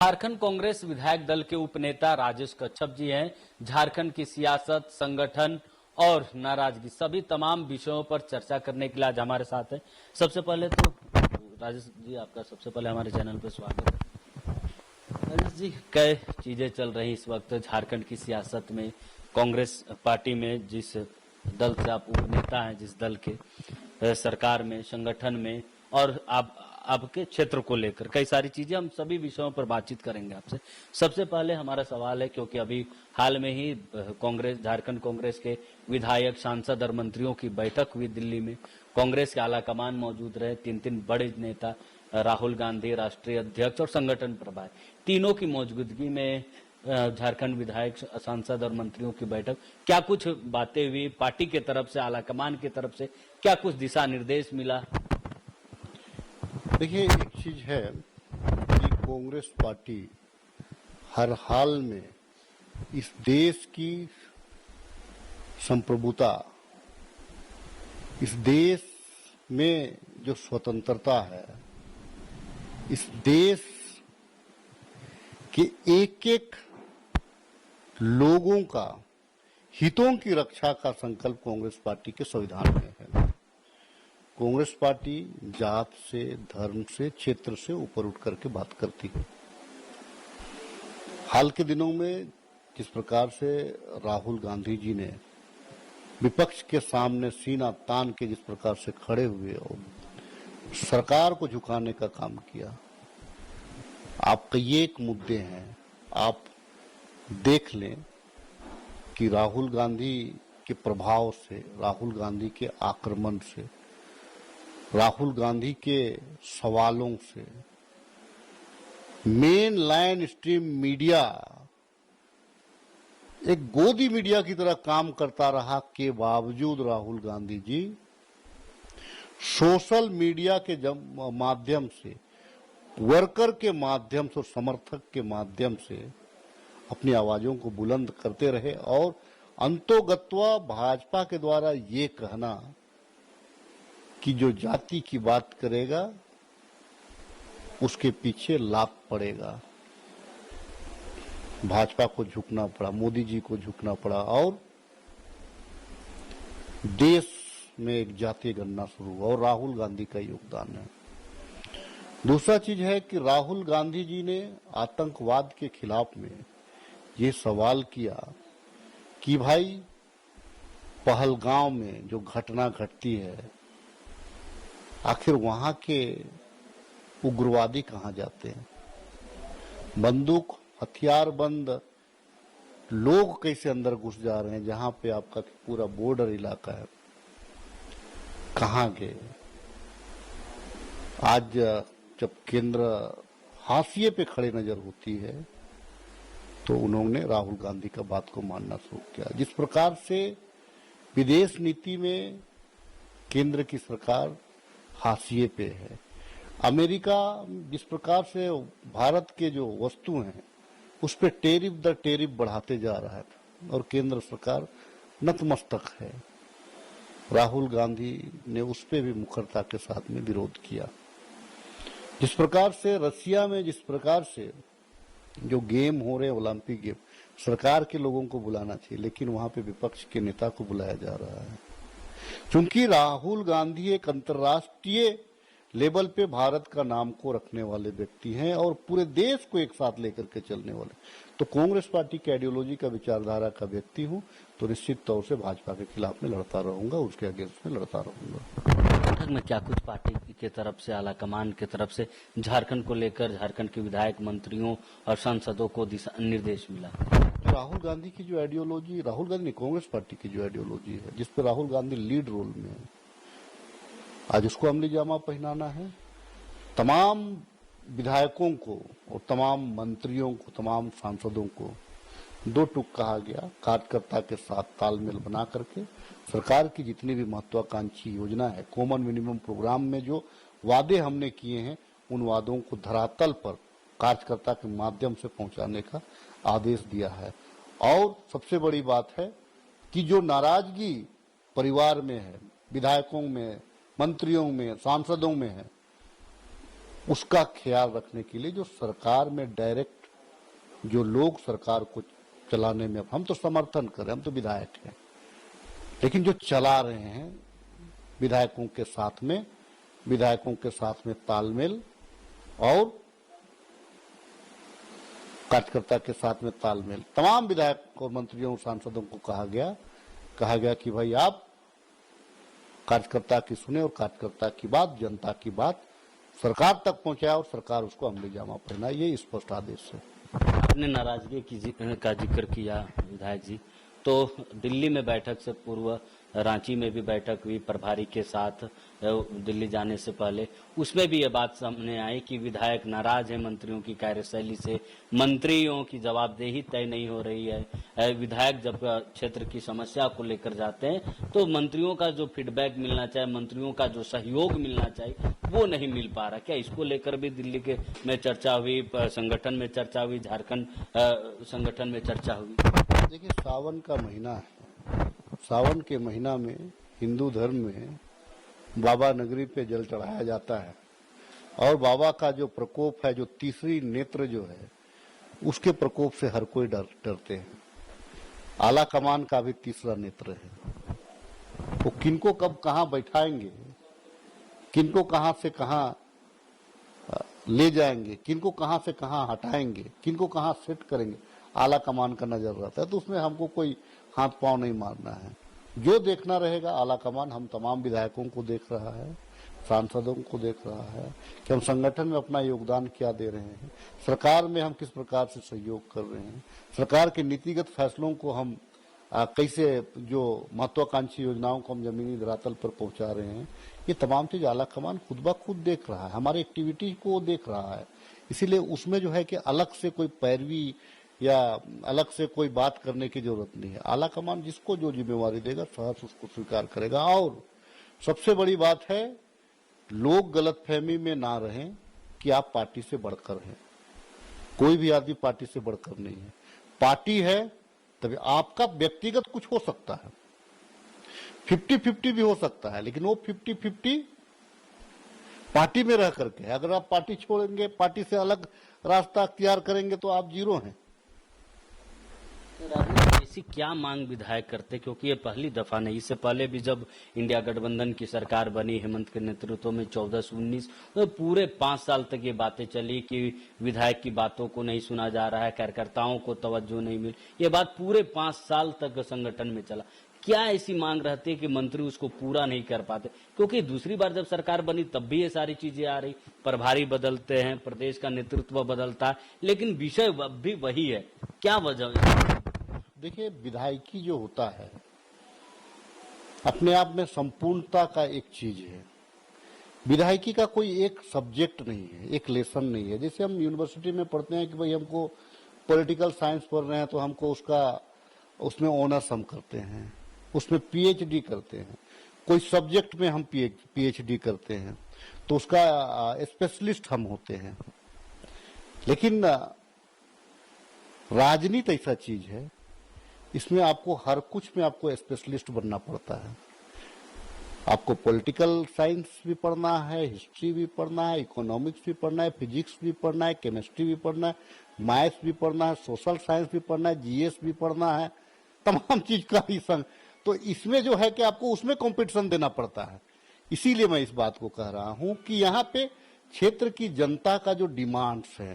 झारखंड कांग्रेस विधायक दल के उपनेता राजेश कच्छप जी हैं। झारखंड की सियासत, संगठन और नाराजगी सभी तमाम विषयों पर चर्चा करने के लिए आज हमारे साथ हैं। सबसे पहले तो राजेश जी, आपका सबसे पहले हमारे चैनल पर स्वागत है। राजेश जी, कई चीजें चल रही इस वक्त झारखंड की सियासत में, कांग्रेस पार्टी में, जिस दल से आप उपनेता हैं, जिस दल के सरकार में, संगठन में, और आप आपके क्षेत्र को लेकर कई सारी चीजें, हम सभी विषयों पर बातचीत करेंगे आपसे। सबसे पहले हमारा सवाल है, क्योंकि अभी हाल में ही कांग्रेस, झारखंड कांग्रेस के विधायक, सांसद और मंत्रियों की बैठक हुई दिल्ली में। कांग्रेस के आला कमान मौजूद रहे, तीन बड़े नेता, राहुल गांधी राष्ट्रीय अध्यक्ष और संगठन प्रभारी, तीनों की मौजूदगी में झारखंड विधायक, सांसद और मंत्रियों की बैठक। क्या कुछ बातें हुई पार्टी के तरफ से, आला कमान की तरफ से, क्या कुछ दिशा निर्देश मिला? देखिए, एक चीज है कि कांग्रेस पार्टी हर हाल में इस देश की संप्रभुता, इस देश में जो स्वतंत्रता है, इस देश के एक एक लोगों का हितों की रक्षा का संकल्प कांग्रेस पार्टी के संविधान में है। कांग्रेस पार्टी जात से, धर्म से, क्षेत्र से ऊपर उठ करके बात करती है। हाल के दिनों में जिस प्रकार से राहुल गांधी जी ने विपक्ष के सामने सीना तान के जिस प्रकार से खड़े हुए और सरकार को झुकाने का काम किया, आप कई एक मुद्दे हैं, आप देख लें कि राहुल गांधी के प्रभाव से, राहुल गांधी के आक्रमण से, राहुल गांधी के सवालों से मेन लाइन स्ट्रीम मीडिया एक गोदी मीडिया की तरह काम करता रहा के बावजूद राहुल गांधी जी सोशल मीडिया के माध्यम से, वर्कर के माध्यम से और समर्थक के माध्यम से अपनी आवाजों को बुलंद करते रहे और अंतोगत्वा भाजपा के द्वारा ये कहना कि जो जाति की बात करेगा उसके पीछे लात पड़ेगा, भाजपा को झुकना पड़ा, मोदी जी को झुकना पड़ा और देश में एक जातीय गणना शुरू हुआ और राहुल गांधी का योगदान है। दूसरा चीज है कि राहुल गांधी जी ने आतंकवाद के खिलाफ में ये सवाल किया कि भाई पहलगांव में जो घटना घटती है, आखिर वहां के उग्रवादी कहां जाते हैं, बंदूक हथियार बंद लोग कैसे अंदर घुस जा रहे हैं, जहां पे आपका पूरा बॉर्डर इलाका है, कहां गए? आज जब केंद्र हाशिए पे खड़े नजर होती है तो उन्होंने राहुल गांधी का बात को मानना शुरू किया। जिस प्रकार से विदेश नीति में केंद्र की सरकार हाशिए पे है, अमेरिका जिस प्रकार से भारत के जो वस्तु हैं उस पे टेरिफ दर टेरिफ बढ़ाते जा रहा है और केंद्र सरकार नतमस्तक है, राहुल गांधी ने उस पे भी मुखरता के साथ में विरोध किया। जिस प्रकार से रसिया में जिस प्रकार से जो गेम हो रहे ओलंपिक गेम, सरकार के लोगों को बुलाना चाहिए, लेकिन वहां पे विपक्ष के नेता को बुलाया जा रहा है। क्योंकि राहुल गांधी एक अंतर्राष्ट्रीय लेवल पे भारत का नाम को रखने वाले व्यक्ति हैं और पूरे देश को एक साथ लेकर के चलने वाले। तो कांग्रेस पार्टी की आइडियोलॉजी का, विचारधारा का व्यक्ति हूं, तो निश्चित तौर से भाजपा के खिलाफ में लड़ता रहूंगा, उसके अगेंस्ट में लड़ता रहूंगा। बैठक में क्या कुछ पार्टी की तरफ से, आला कमान की तरफ से झारखंड को लेकर, झारखंड के विधायक, मंत्रियों और सांसदों को दिशा निर्देश मिला? राहुल गांधी की जो आइडियोलॉजी, राहुल गांधी कांग्रेस पार्टी की जो आइडियोलॉजी है, जिसपे राहुल गांधी लीड रोल में है, आज उसको अमली जामा पहनाना है। तमाम विधायकों को और तमाम मंत्रियों को, तमाम सांसदों को दो टूक कहा गया, कार्यकर्ता के साथ तालमेल बना करके सरकार की जितनी भी महत्वाकांक्षी योजना है, कॉमन मिनिमम प्रोग्राम में जो वादे हमने किए हैं, उन वादों को धरातल पर कार्यकर्ता के माध्यम से पहुंचाने का आदेश दिया है। और सबसे बड़ी बात है कि जो नाराजगी परिवार में है, विधायकों में, मंत्रियों में, सांसदों में है, उसका ख्याल रखने के लिए जो सरकार में डायरेक्ट जो लोग सरकार को चलाने में, हम तो समर्थन करें, हम तो विधायक हैं, लेकिन जो चला रहे हैं विधायकों के साथ में तालमेल और कार्यकर्ता के साथ में तालमेल, तमाम विधायक और मंत्रियों और सांसदों को कहा गया कि भाई आप कार्यकर्ता की सुने और कार्यकर्ता की बात, जनता की बात सरकार तक पहुंचाए और सरकार उसको अमली जामा पहनाए, ये स्पष्ट आदेश है। आपने नाराजगी का जिक्र किया विधायक जी, तो दिल्ली में बैठक से पूर्व रांची में भी बैठक हुई प्रभारी के साथ दिल्ली जाने से पहले, उसमें भी ये बात सामने आई कि विधायक नाराज है मंत्रियों की कार्यशैली से, मंत्रियों की जवाबदेही तय नहीं हो रही है। विधायक जब क्षेत्र की समस्या को लेकर जाते हैं तो मंत्रियों का जो फीडबैक मिलना चाहिए, मंत्रियों का जो सहयोग मिलना चाहिए वो नहीं मिल पा रहा। क्या इसको लेकर भी दिल्ली के में चर्चा हुई, संगठन में चर्चा हुई, झारखंड संगठन में चर्चा हुई? देखिए, सावन का महीना है, सावन के महीना में हिंदू धर्म में बाबा नगरी पे जल चढ़ाया जाता है और बाबा का जो प्रकोप है, जो तीसरी नेत्र जो है, उसके प्रकोप से हर कोई डरते हैं। आला कमान का भी तीसरा नेत्र है, वो किनको कब कहां बैठाएंगे, किनको कहां से कहां ले जाएंगे, किनको कहां से कहां हटाएंगे, किनको कहां सेट करेंगे, आला कमान का नजर रहता है। तो उसमें हमको कोई हाथ पांव नहीं मारना है, जो देखना रहेगा आला कमान हम तमाम विधायकों को देख रहा है, सांसदों को देख रहा है कि हम संगठन में अपना योगदान क्या दे रहे हैं, सरकार में हम किस प्रकार से सहयोग कर रहे हैं, सरकार के नीतिगत फैसलों को हम कैसे, जो महत्वाकांक्षी योजनाओं को हम जमीनी धरातल पर पहुंचा रहे हैं, ये तमाम चीज आला कमान खुद ब खुद देख रहा है, हमारी एक्टिविटी को देख रहा है। इसीलिए उसमें जो है कि अलग से कोई पैरवी या अलग से कोई बात करने की जरूरत नहीं है। आला कमान जिसको जो जिम्मेवारी देगा सहर्ष उसको स्वीकार करेगा। और सबसे बड़ी बात है, लोग गलतफहमी में ना रहें कि आप पार्टी से बढ़कर हैं। कोई भी आदमी पार्टी से बढ़कर नहीं है। पार्टी है तभी आपका व्यक्तिगत कुछ हो सकता है, 50-50 भी हो सकता है, लेकिन वो 50-50 पार्टी में रह करके। अगर आप पार्टी छोड़ेंगे, पार्टी से अलग रास्ता अख्तियार करेंगे तो आप जीरो हैं। ऐसी क्या मांग विधायक करते, क्योंकि ये पहली दफा नहीं, इससे पहले भी जब इंडिया गठबंधन की सरकार बनी हेमंत के नेतृत्व में 14 से 19, तो पूरे 5 साल तक ये बातें चली कि विधायक की बातों को नहीं सुना जा रहा है, कार्यकर्ताओं को तवज्जो नहीं मिली। ये बात पूरे 5 साल तक संगठन में चला। क्या ऐसी मांग रहती है कि मंत्री उसको पूरा नहीं कर पाते? क्योंकि दूसरी बार जब सरकार बनी तब भी ये सारी चीजें आ रही, प्रभारी बदलते हैं, प्रदेश का नेतृत्व बदलता है, लेकिन विषय भी वही है। क्या वजह? देखिए, विधायकी जो होता है अपने आप में संपूर्णता का एक चीज है। विधायकी का कोई एक सब्जेक्ट नहीं है, एक लेसन नहीं है। जैसे हम यूनिवर्सिटी में पढ़ते हैं कि भाई हमको पॉलिटिकल साइंस पढ़ रहे हैं तो हमको उसमें ऑनर्स हम करते हैं, उसमें पीएचडी करते हैं। कोई सब्जेक्ट में हम पीएचडी करते हैं तो उसका स्पेशलिस्ट हम होते हैं। लेकिन राजनीति ऐसा चीज है, इसमें आपको हर कुछ में आपको स्पेशलिस्ट बनना पड़ता है। आपको पॉलिटिकल साइंस भी पढ़ना है, हिस्ट्री भी पढ़ना है, इकोनॉमिक्स भी पढ़ना है, फिजिक्स भी पढ़ना है, केमिस्ट्री भी पढ़ना है, मैथ्स भी पढ़ना है, सोशल साइंस भी पढ़ना है, जीएस भी पढ़ना है, तमाम चीज का ही संग। तो इसमें जो है कि आपको उसमें कंपटीशन देना पड़ता है। इसीलिए मैं इस बात को कह रहा हूं कि यहाँ पे क्षेत्र की जनता का जो डिमांड्स है,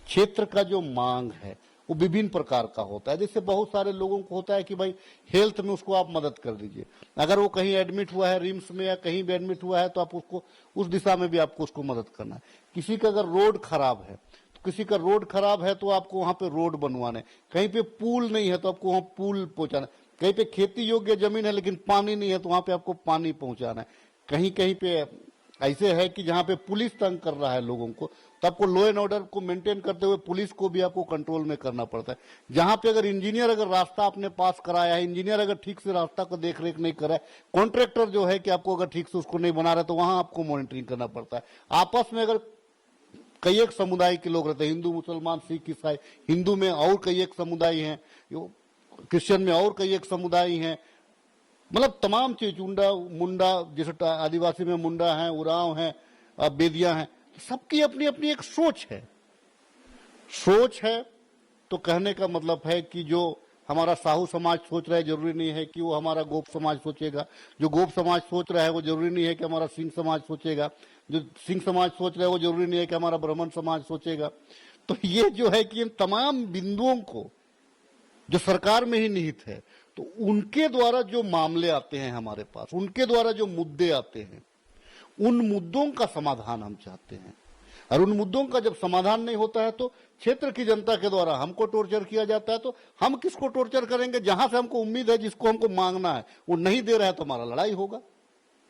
क्षेत्र का जो मांग है, वो विभिन्न प्रकार का होता है। जैसे बहुत सारे लोगों को होता है कि भाई हेल्थ में उसको आप मदद कर दीजिए, अगर वो कहीं एडमिट हुआ है रिम्स में या कहीं भी एडमिट हुआ है तो आप उसको उस दिशा में भी आपको उसको मदद करना है। किसी का अगर रोड खराब है तो किसी का रोड खराब है तो आपको वहां पे रोड बनवाना है, कहीं पे पुल नहीं है तो आपको वहां पुल पहुंचाना है, कहीं पे खेती योग्य जमीन है लेकिन पानी नहीं है तो वहां पे आपको पानी पहुंचाना है, कहीं कहीं पे ऐसे है कि जहां पे पुलिस तंग कर रहा है लोगों को तो आपको लॉ एंड ऑर्डर को मेंटेन करते हुए पुलिस को भी आपको कंट्रोल में करना पड़ता है। जहां पे अगर इंजीनियर अगर रास्ता अपने पास कराया है, इंजीनियर अगर ठीक से रास्ता को देख रेख नहीं कर रहा है, कॉन्ट्रैक्टर जो है कि आपको अगर ठीक से उसको नहीं बना रहा है तो वहां आपको मॉनिटरिंग करना पड़ता है। आपस में अगर कई एक समुदाय के लोग रहते हैं, हिंदू मुसलमान सिख ईसाई, हिंदू में और कई एक समुदाय हैं, क्रिश्चियन में और कई एक समुदाय हैं, मतलब तमाम चीज, मुंडा, जैसे आदिवासी में मुंडा है, उरांव है, बेदिया है, सबकी अपनी अपनी एक सोच है। तो कहने का मतलब है कि जो हमारा साहू समाज सोच रहा है जरूरी नहीं है कि वो हमारा गोप समाज सोचेगा, जो गोप समाज सोच रहा है वो जरूरी नहीं है कि हमारा सिंह समाज सोचेगा, जो सिंह समाज सोच रहा है वो जरूरी नहीं है कि हमारा ब्राह्मण समाज सोचेगा। तो ये जो है कि इन तमाम बिंदुओं को जो सरकार में ही निहित है, तो उनके द्वारा जो मामले आते हैं हमारे पास, उनके द्वारा जो मुद्दे आते हैं, उन मुद्दों का समाधान हम चाहते हैं। और उन मुद्दों का जब समाधान नहीं होता है तो क्षेत्र की जनता के द्वारा हमको टॉर्चर किया जाता है। तो हम किसको टॉर्चर करेंगे? जहां से हमको उम्मीद है, जिसको हमको मांगना है वो नहीं दे रहा है तो हमारा लड़ाई होगा।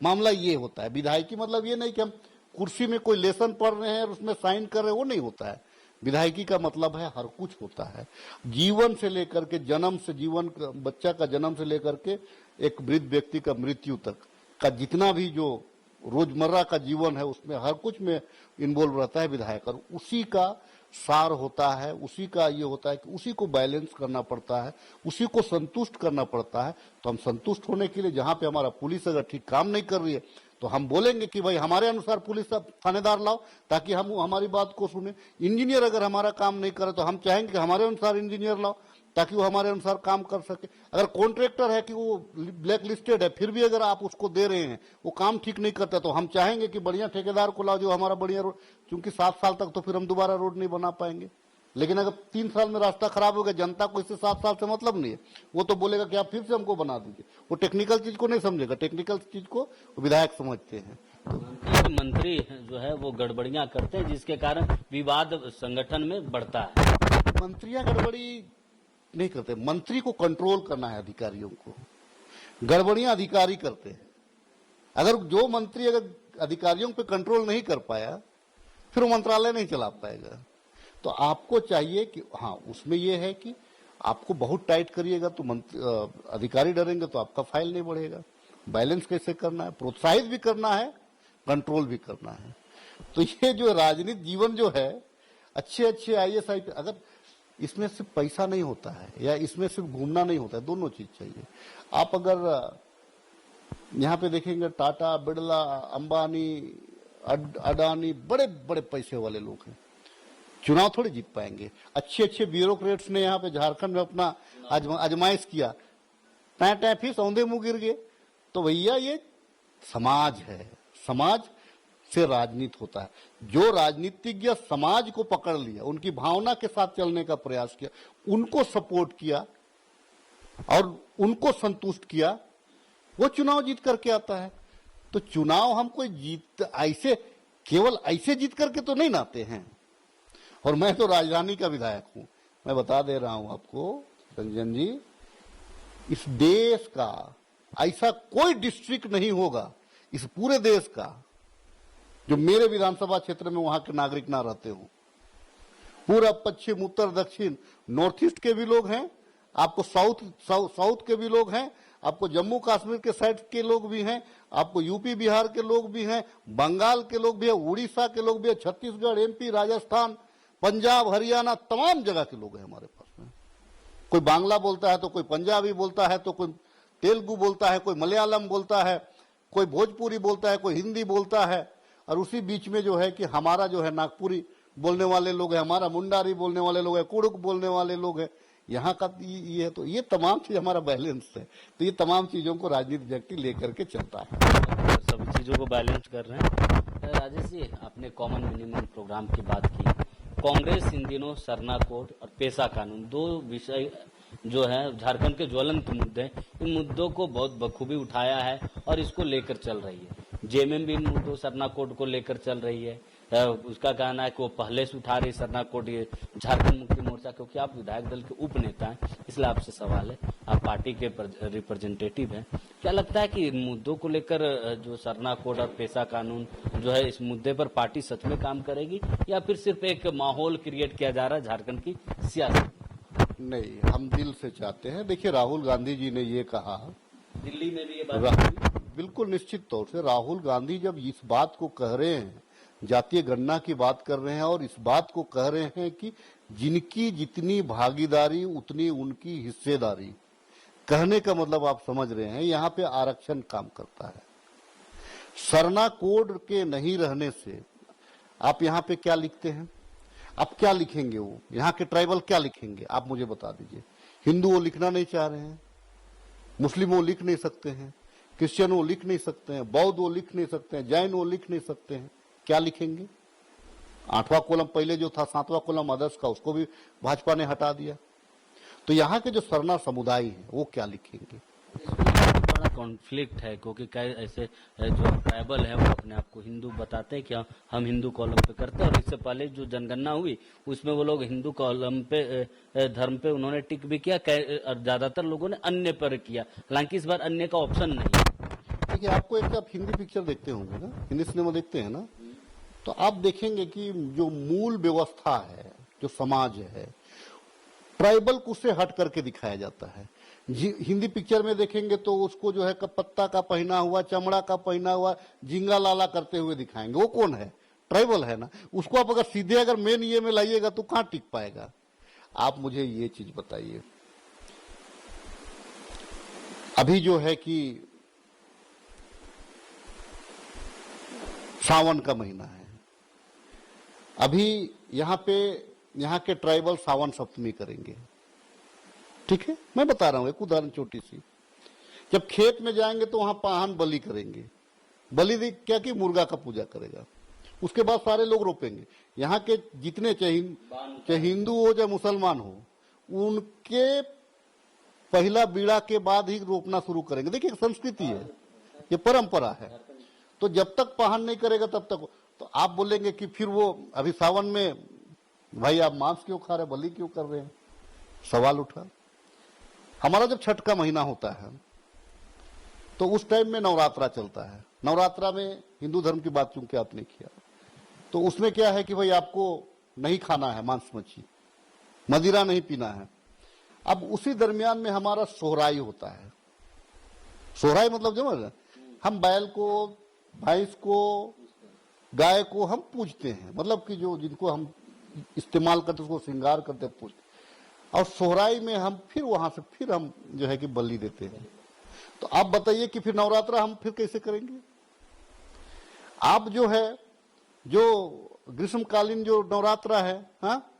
मामला ये होता है। विधायकी मतलब ये नहीं कि हम कुर्सी में कोई लेसन पढ़ रहे हैं और उसमें साइन कर रहे हैं, वो नहीं होता है। विधायकी का मतलब है हर कुछ होता है, जीवन से लेकर के जन्म से, जीवन बच्चा का जन्म से लेकर के एक वृद्ध व्यक्ति का मृत्यु तक का जितना भी जो रोजमर्रा का जीवन है उसमें हर कुछ में इन्वॉल्व रहता है विधायक। और उसी का सार होता है, उसी का ये होता है कि उसी को बैलेंस करना पड़ता है, उसी को संतुष्ट करना पड़ता है। तो हम संतुष्ट होने के लिए जहां पे हमारा पुलिस अगर ठीक काम नहीं कर रही है तो हम बोलेंगे कि भाई हमारे अनुसार पुलिस थानेदार लाओ ताकि हम हमारी बात को सुने। इंजीनियर अगर हमारा काम नहीं करे तो हम चाहेंगे कि हमारे अनुसार इंजीनियर लाओ ताकि वो हमारे अनुसार काम कर सके। अगर कॉन्ट्रैक्टर है कि वो ब्लैक लिस्टेड है फिर भी अगर आप उसको दे रहे हैं, वो काम ठीक नहीं करता, तो हम चाहेंगे कि बढ़िया ठेकेदार को लाओ जो हमारा बढ़िया रोड, क्योंकि 7 साल तक तो फिर हम दोबारा रोड नहीं बना पाएंगे। लेकिन अगर 3 साल में रास्ता खराब हो गया, जनता को इससे 7 साल से मतलब नहीं है, वो तो बोलेगा कि आप फिर से हमको बना दीजिए। वो टेक्निकल चीज को नहीं समझेगा, टेक्निकल चीज को विधायक समझते हैं। मंत्री जो है वो गड़बड़ियां करते हैं जिसके कारण विवाद संगठन में बढ़ता है। मंत्रियां गड़बड़ी नहीं करते, मंत्री को कंट्रोल करना है अधिकारियों को। गड़बड़ियां अधिकारी करते हैं। अगर जो मंत्री अगर अधिकारियों पे कंट्रोल नहीं कर पाया फिर वो मंत्रालय नहीं चला पाएगा। तो आपको चाहिए कि हाँ, उसमें यह है कि आपको बहुत टाइट करिएगा तो अधिकारी डरेंगे तो आपका फाइल नहीं बढ़ेगा। बैलेंस कैसे करना है, प्रोत्साहित भी करना है, कंट्रोल भी करना है। तो ये जो राजनीतिक जीवन जो है, अच्छे IAS अगर इसमें सिर्फ पैसा नहीं होता है या इसमें सिर्फ घूमना नहीं होता है, दोनों चीज चाहिए। आप अगर यहाँ पे देखेंगे टाटा, बिरला, अंबानी, अडानी, बड़े बड़े पैसे वाले लोग हैं, चुनाव थोड़ी जीत पाएंगे। अच्छे ब्यूरोक्रेट्स ने यहाँ पे झारखंड में अपना आजमाइश किया, टै फिर सौंधे मुंह गिर गए। तो भैया ये समाज है, समाज से राजनीति होता है। जो राजनीतिज्ञ समाज को पकड़ लिया, उनकी भावना के साथ चलने का प्रयास किया, उनको सपोर्ट किया और उनको संतुष्ट किया, वो चुनाव जीत करके आता है। तो चुनाव हम कोई जीत ऐसे केवल ऐसे जीत करके तो नहीं नाते हैं। और मैं तो राजधानी का विधायक हूं, मैं बता दे रहा हूं आपको रंजन जी, इस देश का ऐसा कोई डिस्ट्रिक्ट नहीं होगा इस पूरे देश का जो मेरे विधानसभा क्षेत्र में वहां के नागरिक ना रहते हो। पूरा पश्चिम, उत्तर, दक्षिण, नॉर्थ ईस्ट के भी लोग हैं, आपको साउथ के भी लोग हैं, आपको जम्मू कश्मीर के साइड के लोग भी हैं, आपको यूपी बिहार के लोग भी हैं, बंगाल के लोग भी हैं, उड़ीसा के लोग भी हैं, छत्तीसगढ़, MP, राजस्थान, पंजाब, हरियाणा, तमाम जगह के लोग हैं हमारे पास में। कोई बांग्ला बोलता है तो कोई पंजाबी बोलता है, तो कोई तेलुगु बोलता है, कोई मलयालम बोलता है, कोई भोजपुरी बोलता है, कोई हिंदी बोलता है। और उसी बीच में जो है कि हमारा जो है नागपुरी बोलने वाले लोग हैं, हमारा मुंडारी बोलने वाले लोग हैं, कुड़ुक बोलने वाले लोग हैं, यहाँ का ये है। तो ये तमाम चीज हमारा बैलेंस है। तो ये तमाम चीजों को राजनीति व्यक्ति लेकर के चलता है, सभी चीजों को बैलेंस कर रहे हैं। राजेश जी, आपने कॉमन मिनिमम प्रोग्राम की बात की। कांग्रेस इन दिनों सरना कोड और पेशा कानून, 2 विषय जो है झारखंड के ज्वलंत मुद्दे, इन मुद्दों को बहुत बखूबी उठाया है और इसको लेकर चल रही है। जेएमएम भी इन मुद्दों सरना कोड को लेकर चल रही है। उसका कहना है कि वो पहले से उठा रही सरना कोड, ये झारखंड मुक्ति मोर्चा, क्योंकि आप विधायक दल के उप नेता हैं, इसलिए आपसे सवाल है, आप पार्टी के रिप्रेजेंटेटिव हैं, क्या लगता है कि इन मुद्दों को लेकर जो सरना कोड और पेशा कानून जो है, इस मुद्दे पर पार्टी सच में काम करेगी या फिर सिर्फ एक माहौल क्रिएट किया जा रहा है झारखंड की सियासत? नहीं, हम दिल से चाहते हैं। देखिए, राहुल गांधी जी ने ये कहा, दिल्ली में भी ये बात बिल्कुल निश्चित तौर से राहुल गांधी जब इस बात को कह रहे हैं, जातीय गणना की बात कर रहे हैं और इस बात को कह रहे हैं कि जिनकी जितनी भागीदारी उतनी उनकी हिस्सेदारी, कहने का मतलब आप समझ रहे हैं, यहाँ पे आरक्षण काम करता है। सरना कोड के नहीं रहने से आप यहाँ पे क्या लिखते हैं? आप क्या लिखेंगे? वो यहाँ के ट्राइबल क्या लिखेंगे? आप मुझे बता दीजिए। हिंदू वो लिखना नहीं चाह रहे हैं, मुस्लिम वो लिख नहीं सकते हैं, क्रिश्चियन वो लिख नहीं सकते हैं, बौद्ध वो लिख नहीं सकते हैं, जैन वो लिख नहीं सकते हैं। क्या लिखेंगे? 8वां कॉलम पहले जो था, 7वां कॉलम अदर्स का, उसको भी भाजपा ने हटा दिया। तो यहाँ के जो सरना समुदाय है वो क्या लिखेंगे? बड़ा कॉन्फ्लिक्ट है, क्योंकि कई ऐसे जो ट्राइबल है वो अपने आप को हिंदू बताते हैं कि हम हिंदू कॉलम पे करते हैं, और इससे पहले जो जनगणना हुई उसमें वो लोग हिंदू कॉलम पे धर्म पे उन्होंने टिक भी किया, और ज्यादातर लोगों ने अन्य पर किया। हालांकि इस बार अन्य का ऑप्शन नहीं है। देखिए, आपको एक आप हिंदी पिक्चर देखते होंगे ना, हिंदी सिनेमा देखते हैं ना, तो आप देखेंगे कि जो मूल व्यवस्था है, जो समाज है, ट्राइबल को उससे हट करके दिखाया जाता है। हिंदी पिक्चर में देखेंगे तो उसको जो है पत्ता का पहना हुआ, चमड़ा का पहना हुआ, जिंगा लाला करते हुए दिखाएंगे। वो कौन है? ट्राइबल है ना। उसको आप अगर सीधे अगर मेन ये में लाइएगा तो कहां टिक पाएगा? आप मुझे ये चीज बताइए, अभी जो है कि सावन का महीना है, अभी यहाँ के ट्राइबल सावन सप्तमी करेंगे, ठीक है, मैं बता रहा हूं एक उदाहरण छोटी सी। जब खेत में जाएंगे तो वहां पाहन बलि करेंगे। बलि क्या कि मुर्गा का पूजा करेगा। उसके बाद सारे लोग रोपेंगे। यहाँ के जितने चाहे हिंदू हो चाहे मुसलमान हो, उनके पहला बीड़ा के बाद ही रोपना शुरू करेंगे। देखिए, संस्कृति है, ये परंपरा है। तो जब तक पाहन नहीं करेगा तब तक। तो आप बोलेंगे कि फिर वो अभी सावन में भाई आप मांस क्यों खा रहे, बलि क्यों कर रहे हैं? सवाल उठा। हमारा जब छठ का महीना होता है तो उस टाइम में नवरात्रा चलता है। नवरात्रा में हिंदू धर्म की बात चूंकि आपने किया, तो उसमें क्या है कि भाई आपको नहीं खाना है मांस मच्छी, मदिरा नहीं पीना है। अब उसी दरमियान में हमारा सोहराई होता है। सोहराई मतलब समझ, हम बैल को, भैंस को, गाय को हम पूजते हैं, मतलब कि जो जिनको हम इस्तेमाल करते उसको श्रृंगार करते पूजते। और सोहराई में हम फिर वहां से फिर हम जो है कि बलि देते हैं। तो आप बताइए कि फिर नवरात्रा हम फिर कैसे करेंगे? आप जो है, जो ग्रीष्मकालीन जो नवरात्रा है, हाँ,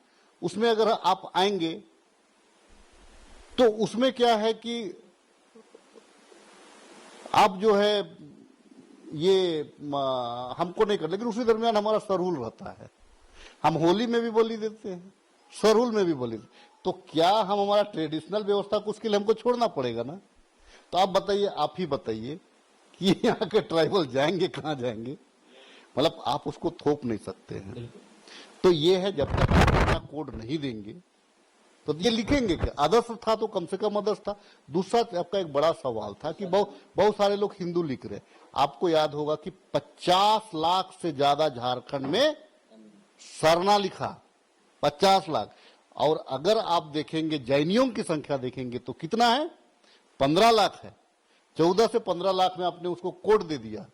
उसमें अगर आप आएंगे तो उसमें क्या है कि आप जो है ये हमको नहीं कर, लेकिन उसी दरमियान हमारा सरहुल रहता है। हम होली में भी बलि देते हैं, सरहुल में भी बलि। तो क्या हम हमारा ट्रेडिशनल व्यवस्था को उसके लिए हमको छोड़ना पड़ेगा ना? तो आप बताइए, आप ही बताइए कि यहाँ के ट्राइबल जाएंगे कहाँ जाएंगे? मतलब आप उसको थोप नहीं सकते हैं। तो ये है, जब तक आप अपना कोड नहीं देंगे तो ये लिखेंगे क्या? आदर्श था तो कम से कम आदर्श था। दूसरा आपका एक बड़ा सवाल था कि बहुत सारे लोग हिंदू लिख रहे। आपको याद होगा कि 50 लाख से ज्यादा झारखंड में सरना लिखा, 50 लाख। और अगर आप देखेंगे जैनियों की संख्या देखेंगे तो कितना है? 15 लाख है। 14 से 15 लाख में आपने उसको कोड दे दिया,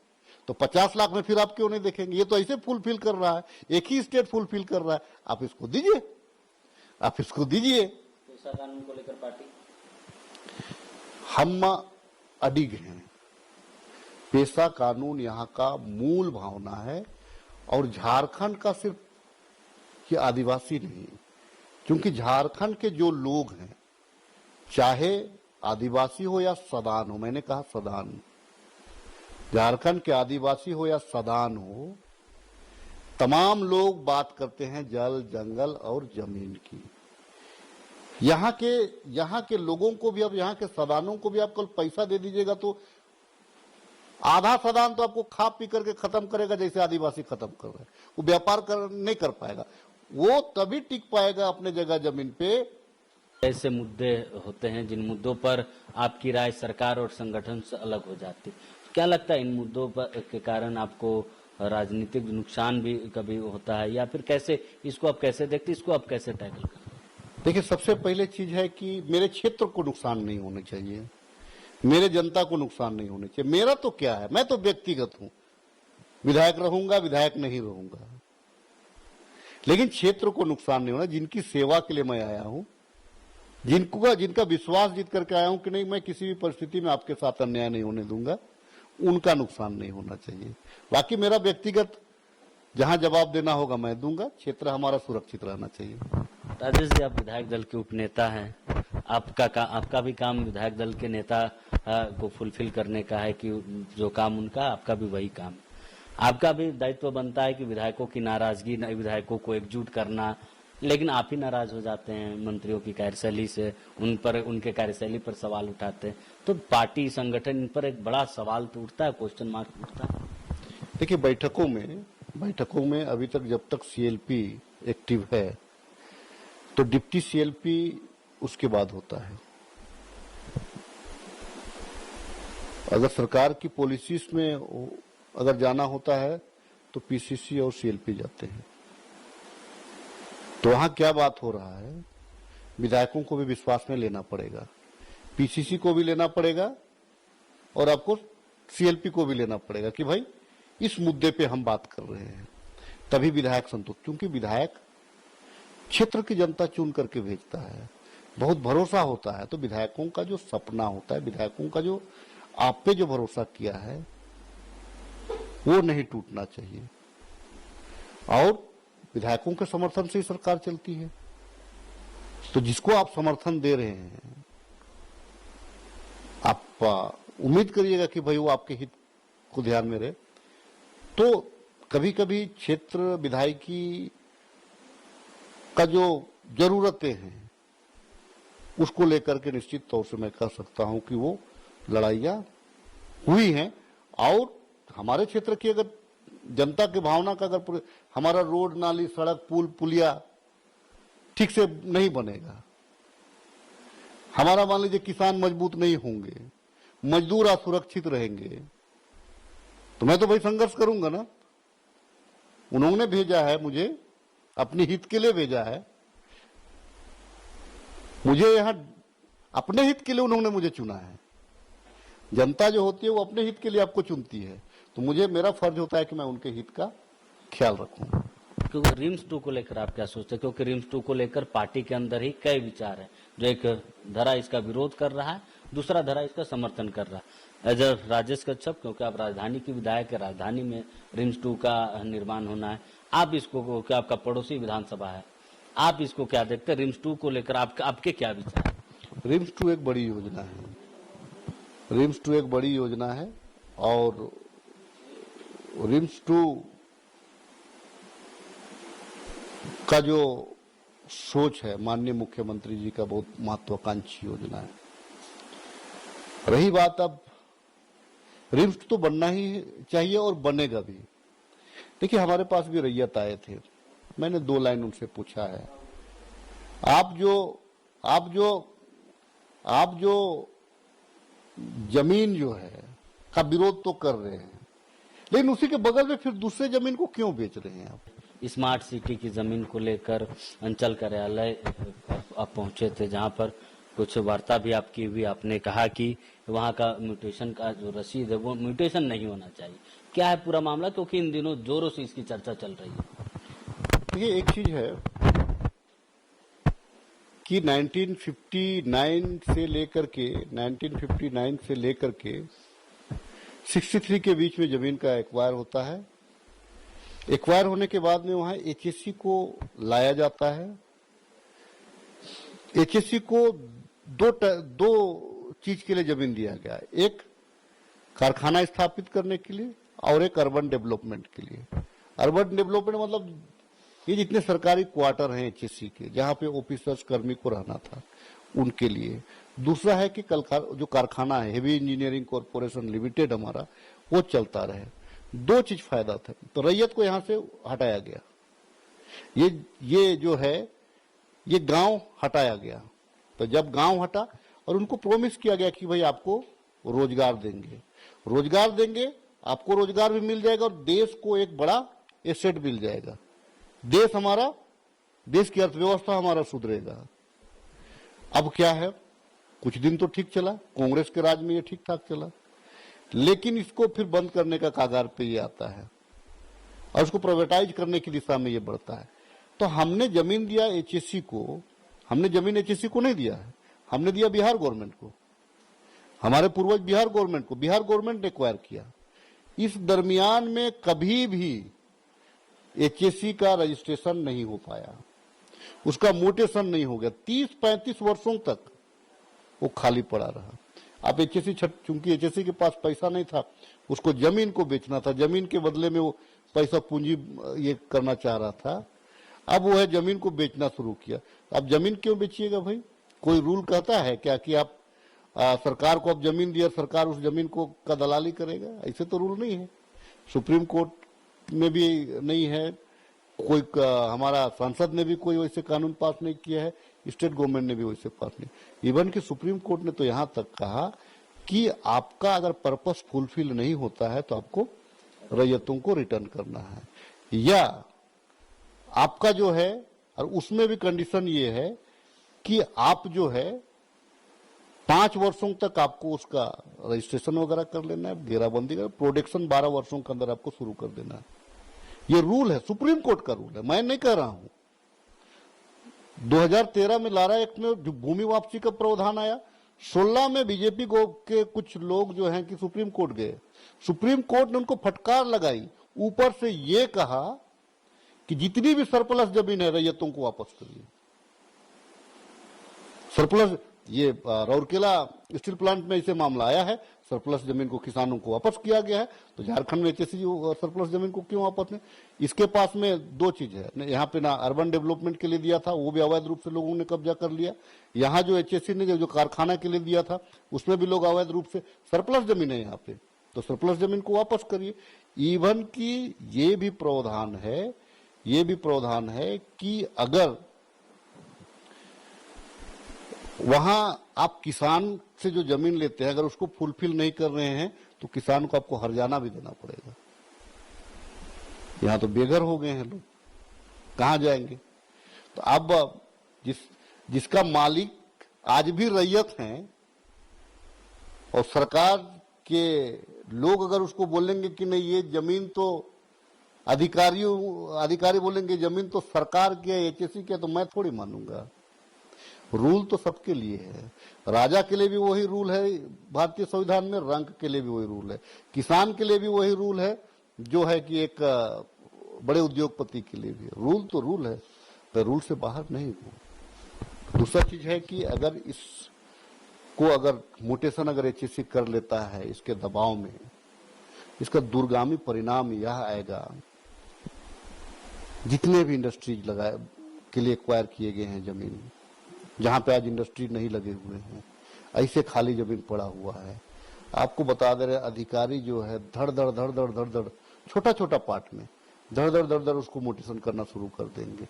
तो 50 लाख में फिर आप क्यों नहीं देखेंगे? ये तो ऐसे फुलफिल कर रहा है, एक ही स्टेट फुलफिल कर रहा है। आप इसको दीजिए, आप इसको दीजिए। पेशा कानून को लेकर पार्टी, हम अडिग हैं। पेशा कानून यहाँ का मूल भावना है। और झारखंड का सिर्फ ये आदिवासी नहीं, क्योंकि झारखंड के जो लोग हैं, चाहे आदिवासी हो या सदान हो, मैंने कहा सदान, झारखंड के आदिवासी हो या सदान हो, तमाम लोग बात करते हैं जल, जंगल और जमीन की। यहाँ के लोगों को भी, अब यहाँ के सदानों को भी आप कल पैसा दे दीजिएगा तो आधा सदान तो आपको खा पी करके खत्म करेगा, जैसे आदिवासी खत्म कर रहे हैं। वो व्यापार नहीं कर पाएगा, वो तभी टिक पाएगा अपने जगह जमीन पे। ऐसे मुद्दे होते हैं जिन मुद्दों पर आपकी राय सरकार और संगठन से अलग हो जाती। क्या लगता है इन मुद्दों पर के कारण आपको राजनीतिक नुकसान भी कभी होता है, या फिर कैसे इसको आप कैसे देखते, इसको आप कैसे टैकल करते? देखिए, सबसे पहले चीज है कि मेरे क्षेत्र को नुकसान नहीं होना चाहिए, मेरे जनता को नुकसान नहीं होना चाहिए। मेरा तो क्या है, मैं तो व्यक्तिगत हूं, विधायक रहूंगा, विधायक नहीं रहूंगा, लेकिन क्षेत्र को नुकसान नहीं होना। जिनकी सेवा के लिए मैं आया हूं, जिनका विश्वास जीत करके आया हूं कि नहीं, मैं किसी भी परिस्थिति में आपके साथ अन्याय नहीं होने दूंगा, उनका नुकसान नहीं होना चाहिए। बाकी मेरा व्यक्तिगत जहां जवाब देना होगा मैं दूंगा। क्षेत्र हमारा सुरक्षित रहना चाहिए। राजेश जी, आप विधायक दल के उपनेता हैं। आपका भी काम विधायक दल के नेता को फुलफिल करने का है कि जो काम उनका, आपका भी वही काम। आपका भी दायित्व बनता है कि विधायकों की नाराजगी, विधायकों को एकजुट करना, लेकिन आप ही नाराज हो जाते हैं मंत्रियों की कार्यशैली से, उनके कार्यशैली पर सवाल उठाते हैं। तो पार्टी संगठन इन पर एक बड़ा सवाल तो उठता है, क्वेश्चन मार्क उठता है। देखिए, बैठकों में अभी तक जब तक सीएलपी एक्टिव है तो डिप्टी सीएलपी उसके बाद होता है। अगर सरकार की पॉलिसीज में अगर जाना होता है तो पीसीसी और सीएलपी जाते हैं। तो वहां क्या बात हो रहा है, विधायकों को भी विश्वास में लेना पड़ेगा, पीसीसी को भी लेना पड़ेगा और आपको सीएलपी को भी लेना पड़ेगा कि भाई इस मुद्दे पे हम बात कर रहे हैं, तभी विधायक संतुष्ट। क्योंकि विधायक क्षेत्र की जनता चुन करके भेजता है, बहुत भरोसा होता है। तो विधायकों का जो सपना होता है, विधायकों का जो आप पे जो भरोसा किया है वो नहीं टूटना चाहिए। और विधायकों के समर्थन से ही सरकार चलती है। तो जिसको आप समर्थन दे रहे हैं, आप उम्मीद करिएगा कि भाई वो आपके हित को ध्यान में रहे। तो कभी कभी क्षेत्र विधायकी का जो जरूरतें हैं उसको लेकर के निश्चित तौर से मैं कह सकता हूं कि वो लड़ाइयां हुई हैं। और हमारे क्षेत्र की अगर जनता की भावना का अगर हमारा रोड, नाली, सड़क, पुल, पुलिया ठीक से नहीं बनेगा, हमारा मान लीजिए किसान मजबूत नहीं होंगे, मजदूर असुरक्षित रहेंगे, तो मैं तो भाई संघर्ष करूंगा ना। उन्होंने भेजा है मुझे, अपने हित के लिए भेजा है मुझे, यहां अपने हित के लिए उन्होंने मुझे चुना है। जनता जो होती है वो अपने हित के लिए आपको चुनती है, तो मुझे, मेरा फर्ज होता है कि मैं उनके हित का ख्याल रखूं। क्योंकि रिम्स 2 को लेकर आप क्या सोचते हैं? क्योंकि रिम्स 2 को लेकर पार्टी के अंदर ही कई विचार है। जो एक धरा इसका विरोध कर रहा है, दूसरा धरा इसका समर्थन कर रहा है। एज राजेश कच्छप, क्योंकि आप राजधानी की विधायक है, राजधानी में रिम्स 2 का निर्माण होना है, आप इसको, क्या आपका पड़ोसी विधानसभा है, आप इसको क्या देखते हैं? रिम्स 2 को लेकर आपके क्या विचार है? रिम्स 2 एक बड़ी योजना है, रिम्स 2 एक बड़ी योजना है। और रिम्स 2 का जो सोच है माननीय मुख्यमंत्री जी का, बहुत महत्वाकांक्षी योजना है। रही बात, अब रिम्स तो बनना ही चाहिए और बनेगा भी। देखिए, हमारे पास भी रैयत आए थे, मैंने 2 लाइन उनसे पूछा है, आप जो जमीन जो है का विरोध तो कर रहे हैं, लेकिन उसी के बगल में फिर दूसरे जमीन को क्यों बेच रहे हैं आप? स्मार्ट सिटी की जमीन को लेकर अंचल कार्यालय आप पहुंचे थे, जहां पर कुछ वार्ता भी आपकी हुई। आपने कहा कि वहां का म्यूटेशन का जो रसीद है वो म्यूटेशन नहीं होना चाहिए। क्या है पूरा मामला? क्योंकि इन दिनों जोरों से इसकी चर्चा चल रही है। ये एक चीज है कि 1959 से लेकर के 63 के बीच में जमीन का एक्वायर होता है। एक्वायर होने के बाद में वहां एचएससी को लाया जाता है। एचएससी को दो चीज के लिए जमीन दिया गया है, एक कारखाना स्थापित करने के लिए और एक अर्बन डेवलपमेंट के लिए। अर्बन डेवलपमेंट मतलब ये जितने सरकारी क्वार्टर हैं एचएससी के, जहां पे ऑफिसर्स कर्मी को रहना था, उनके लिए। दूसरा है कि जो कारखाना है हेवी इंजीनियरिंग कॉरपोरेशन लिमिटेड हमारा, वो चलता रहे। 2 चीज फायदा था। तो रैयत को यहां से हटाया गया, ये जो है ये गांव हटाया गया। तो जब गांव हटा और उनको प्रॉमिस किया गया कि भाई आपको रोजगार देंगे, आपको रोजगार भी मिल जाएगा और देश को एक बड़ा एसेट मिल जाएगा, देश की अर्थव्यवस्था हमारा सुधरेगा। अब क्या है, कुछ दिन तो ठीक चला, कांग्रेस के राज में ये ठीक ठाक चला, लेकिन इसको फिर बंद करने का कागार पे ये आता है और उसको प्राइवेटाइज करने की दिशा में ये बढ़ता है। तो हमने जमीन दिया एचएससी को, हमने जमीन एचएससी को नहीं दिया है, हमने दिया बिहार गवर्नमेंट को, हमारे पूर्वज बिहार गवर्नमेंट ने एक्वायर किया। इस दरमियान में कभी भी एचएससी का रजिस्ट्रेशन नहीं हो पाया, उसका म्यूटेशन नहीं हो गया, 30-35 वर्षों तक वो खाली पड़ा रहा। अब एचएससी चूंकि एचएससी के पास पैसा नहीं था, उसको जमीन को बेचना था, जमीन के बदले में वो पैसा पूंजी ये करना चाह रहा था। अब वो है जमीन को बेचना शुरू किया। अब जमीन क्यों बेचिएगा भाई? कोई रूल कहता है क्या कि आप सरकार को अब जमीन दिया, सरकार उस जमीन को का दलाली करेगा? ऐसे तो रूल नहीं है, सुप्रीम कोर्ट में भी नहीं है, कोई हमारा संसद ने भी कोई वैसे कानून पास नहीं किया है, स्टेट गवर्नमेंट ने भी वैसे पास नहीं। इवन कि सुप्रीम कोर्ट ने तो यहां तक कहा कि आपका अगर पर्पस फुलफिल नहीं होता है तो आपको रैयतों को रिटर्न करना है, या आपका जो है, और उसमें भी कंडीशन ये है कि आप जो है 5 वर्षों तक आपको उसका रजिस्ट्रेशन वगैरह कर लेना है, घेराबंदी कर, प्रोडक्शन 12 वर्षों के अंदर आपको शुरू कर देना है। ये रूल है, सुप्रीम कोर्ट का रूल है, मैं नहीं कह रहा हूं। 2013 में लारा एक्ट में जो भूमि वापसी का प्रावधान आया, 16 में बीजेपी के कुछ लोग जो हैं कि सुप्रीम कोर्ट गए, सुप्रीम कोर्ट ने उनको फटकार लगाई, ऊपर से ये कहा कि जितनी भी सरप्लस जमीन है रैयतों को वापस करिए। सरप्लस, ये राउरकेला स्टील प्लांट में इसे मामला आया है, सरप्लस जमीन को किसानों को वापस किया गया है, तो झारखंड में एचएससी सरप्लस जमीन को क्यों वापस नहीं? इसके पास में दो चीज है, यहाँ पे ना अर्बन डेवलपमेंट के लिए दिया था, वो भी अवैध रूप से लोगों ने कब्जा कर लिया। यहाँ जो एचएससी ने जो कारखाना के लिए दिया था, उसमें भी लोग अवैध रूप से, सरप्लस जमीन है यहाँ पे, तो सरप्लस जमीन को वापस करिए। इवन की ये भी प्रावधान है कि अगर वहां आप किसान से जो जमीन लेते हैं, अगर उसको फुलफिल नहीं कर रहे हैं तो किसान को आपको हर्जाना भी देना पड़ेगा। यहां तो बेघर हो गए हैं लोग, कहां जाएंगे? तो अब जिसका मालिक आज भी रैयत हैं और सरकार के लोग अगर उसको बोलेंगे कि नहीं ये जमीन तो अधिकारी बोलेंगे जमीन तो सरकार की है, एचएससी की है, तो मैं थोड़ी मानूंगा। रूल तो सबके लिए है, राजा के लिए भी वही रूल है भारतीय संविधान में, रंक के लिए भी वही रूल है, किसान के लिए भी वही रूल है, जो है कि एक बड़े उद्योगपति के लिए भी। रूल तो रूल है, तो रूल से बाहर नहीं हो। दूसरा चीज है कि अगर इसको अगर म्यूटेशन अगर एचएससी कर लेता है इसके दबाव में, इसका दूरगामी परिणाम यह आएगा, जितने भी इंडस्ट्रीज लगाए के लिए एक्वायर किए गए हैं जमीन, जहां पे आज इंडस्ट्री नहीं लगे हुए हैं, ऐसे खाली जमीन पड़ा हुआ है। आपको बता दे रहे अधिकारी जो है धड़ धड़ छोटा छोटा पार्ट में धड़ उसको मोटिवेशन करना शुरू कर देंगे,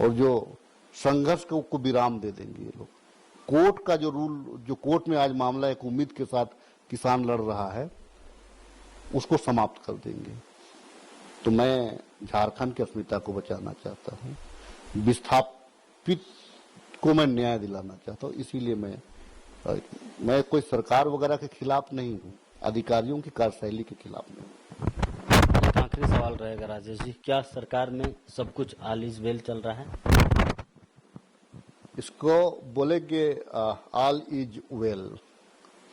और जो संघर्ष को विराम दे देंगे ये लोग। कोर्ट का जो रूल, जो कोर्ट में आज मामला एक उम्मीद के साथ किसान लड़ रहा है, उसको समाप्त कर देंगे। तो मैं झारखंड की अस्मिता को बचाना चाहता हूँ, विस्थापित को मैं न्याय दिलाना चाहता हूँ, इसीलिए मैं कोई सरकार वगैरह के खिलाफ नहीं हूँ, अधिकारियों की कार्यशैली के खिलाफ नहीं। एक आखिरी सवाल रहेगा राजेश जी, क्या सरकार में सब कुछ ऑल इज वेल चल रहा है? इसको बोलेंगे ऑल इज वेल,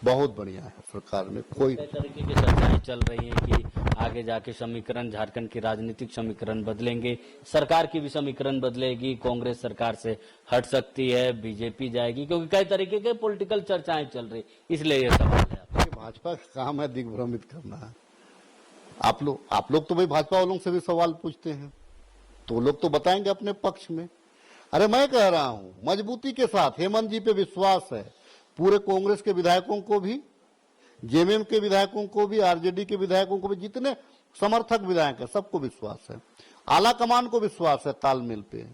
बहुत बढ़िया है सरकार में। कोई तरीके की चर्चाएं चल रही हैं कि आगे जाके समीकरण, झारखंड के राजनीतिक समीकरण बदलेंगे, सरकार की भी समीकरण बदलेगी, कांग्रेस सरकार से हट सकती है, बीजेपी जाएगी, क्योंकि कई तरीके के पॉलिटिकल चर्चाएं चल रही, इसलिए ये सवाल है। भाजपा का काम है दिग्भ्रमित करना। आप लोग तो भाई भाजपा वालों से भी सवाल पूछते हैं, तो लोग तो बताएंगे अपने पक्ष में। अरे मैं कह रहा हूं मजबूती के साथ हेमंत जी पे विश्वास है, पूरे कांग्रेस के विधायकों को भी, जेएमएम के विधायकों को भी, आरजेडी के विधायकों को भी, जितने समर्थक विधायक है सबको विश्वास है, आला कमान को विश्वास है तालमेल पे।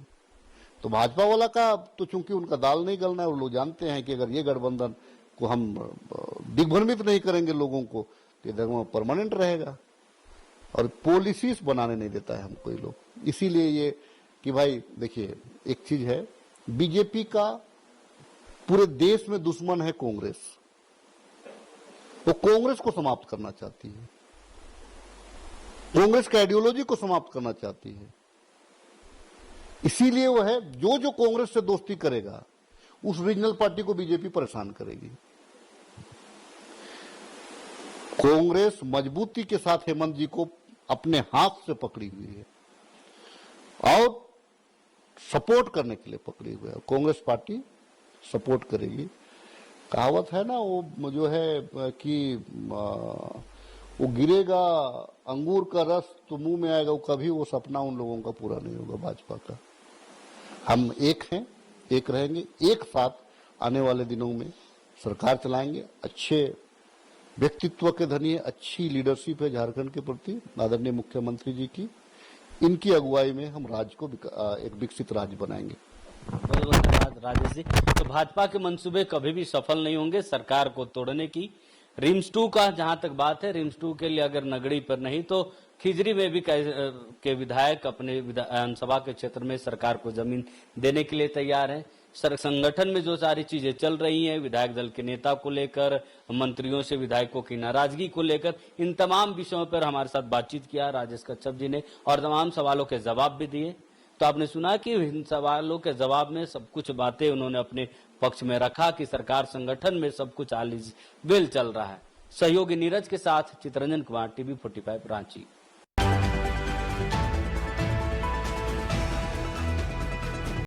तो भाजपा वाला का तो चूंकि उनका दाल नहीं गलना है, और लोग जानते हैं कि अगर ये गठबंधन को हम दिग्भ्रमित नहीं करेंगे लोगों को, तो इधर परमानेंट रहेगा, और पॉलिसीज बनाने नहीं देता है हमको ये लोग। इसीलिए ये कि भाई देखिए, एक चीज है, बीजेपी का पूरे देश में दुश्मन है कांग्रेस, वो कांग्रेस को समाप्त करना चाहती है, कांग्रेस का आइडियोलॉजी को समाप्त करना चाहती है। इसीलिए वो है जो कांग्रेस से दोस्ती करेगा उस रीजनल पार्टी को बीजेपी परेशान करेगी। कांग्रेस मजबूती के साथ हेमंत जी को अपने हाथ से पकड़ी हुई है, और सपोर्ट करने के लिए पकड़ी हुई है। कांग्रेस पार्टी सपोर्ट करेगी। कहावत है ना वो जो है कि वो गिरेगा अंगूर का रस तो मुंह में आएगा, वो कभी वो सपना उन लोगों का पूरा नहीं होगा भाजपा का। हम एक हैं, एक रहेंगे, एक साथ आने वाले दिनों में सरकार चलाएंगे। अच्छे व्यक्तित्व के धनी है, अच्छी लीडरशिप है झारखंड के प्रति आदरणीय मुख्यमंत्री जी की। इनकी अगुवाई में हम राज्य को एक विकसित राज्य बनाएंगे। बहुत बहुत धन्यवाद राजेश जी। तो भाजपा के मंसूबे कभी भी सफल नहीं होंगे सरकार को तोड़ने की। रिम्स 2 का जहां तक बात है, रिम्स 2 के लिए अगर नगड़ी पर नहीं तो खिजरी में भी के विधायक अपने विधानसभा के क्षेत्र में सरकार को जमीन देने के लिए तैयार हैं। संगठन में जो सारी चीजें चल रही हैं, विधायक दल के नेता को लेकर, मंत्रियों से विधायकों की नाराजगी को लेकर, इन तमाम विषयों पर हमारे साथ बातचीत किया राजेश कच्छप जी ने और तमाम सवालों के जवाब भी दिए। तो आपने सुना कि इन सवालों के जवाब में सब कुछ बातें उन्होंने अपने पक्ष में रखा कि सरकार संगठन में सब कुछ आलिज वेल चल रहा है। सहयोगी नीरज के साथ चितरंजन कुमार, TV 45 रांची।